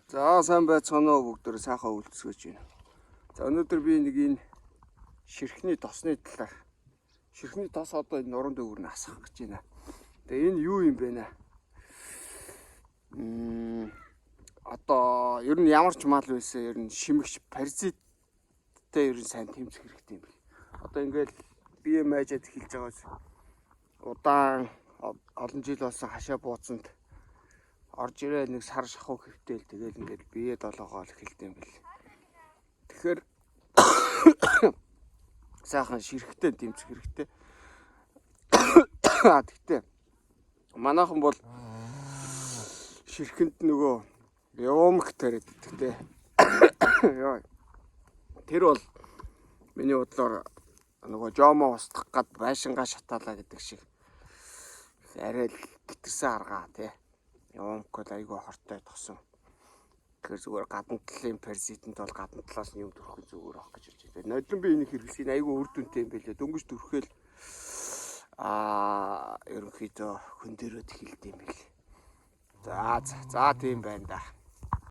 За сайн байцгаана уу бүгдөө сайхан үлдсгэж байна. За өнөөдөр би нэг энэ ширхний тосны талаар ширхний тос одоо энэ нуруунд өвөрнө асах гэж байна. Тэгээ энэ юу юм бэ нэ? Одоо ер нь ямар ч мал байсан ер нь шимэгч паразиттай ер нь сайн тэмцэх хэрэгтэй юм бэл. Одоо ингээл бие майжаад эхэлж байгаас удаан олон жил болсон хашаа бууцанд орж ирээ нэг сар шахуу хэвтэл тэгэл ингээд бие долоогоол эхэлдэм бэл. Тэгэхээр сайхан ширхтээ дэмжих хэрэгтэй. Тэгтээ манайхан бол ширхэнд нөгөө явмх тариад идэгтэй. Яа. Тэр бол миний бодлоор нөгөө жомо устгах гад байшингаа шатаалаа гэдэг шиг арай л гитэрсэн аргаа тий. Явмкол айгүй хортой тосон. Тэгэхээр зүгээр гадна талын паразитанд бол гадна талаас нь юм төрөх зүгээр авах гэж хэлж байна. Нодлон би энийг хэрэглэхийн айгүй үр дүнтэй юм байлээ. Дөнгөж төрхөөл ерөнхийдөө хүн дээрөө тхилдэм байл. За тийм байна да.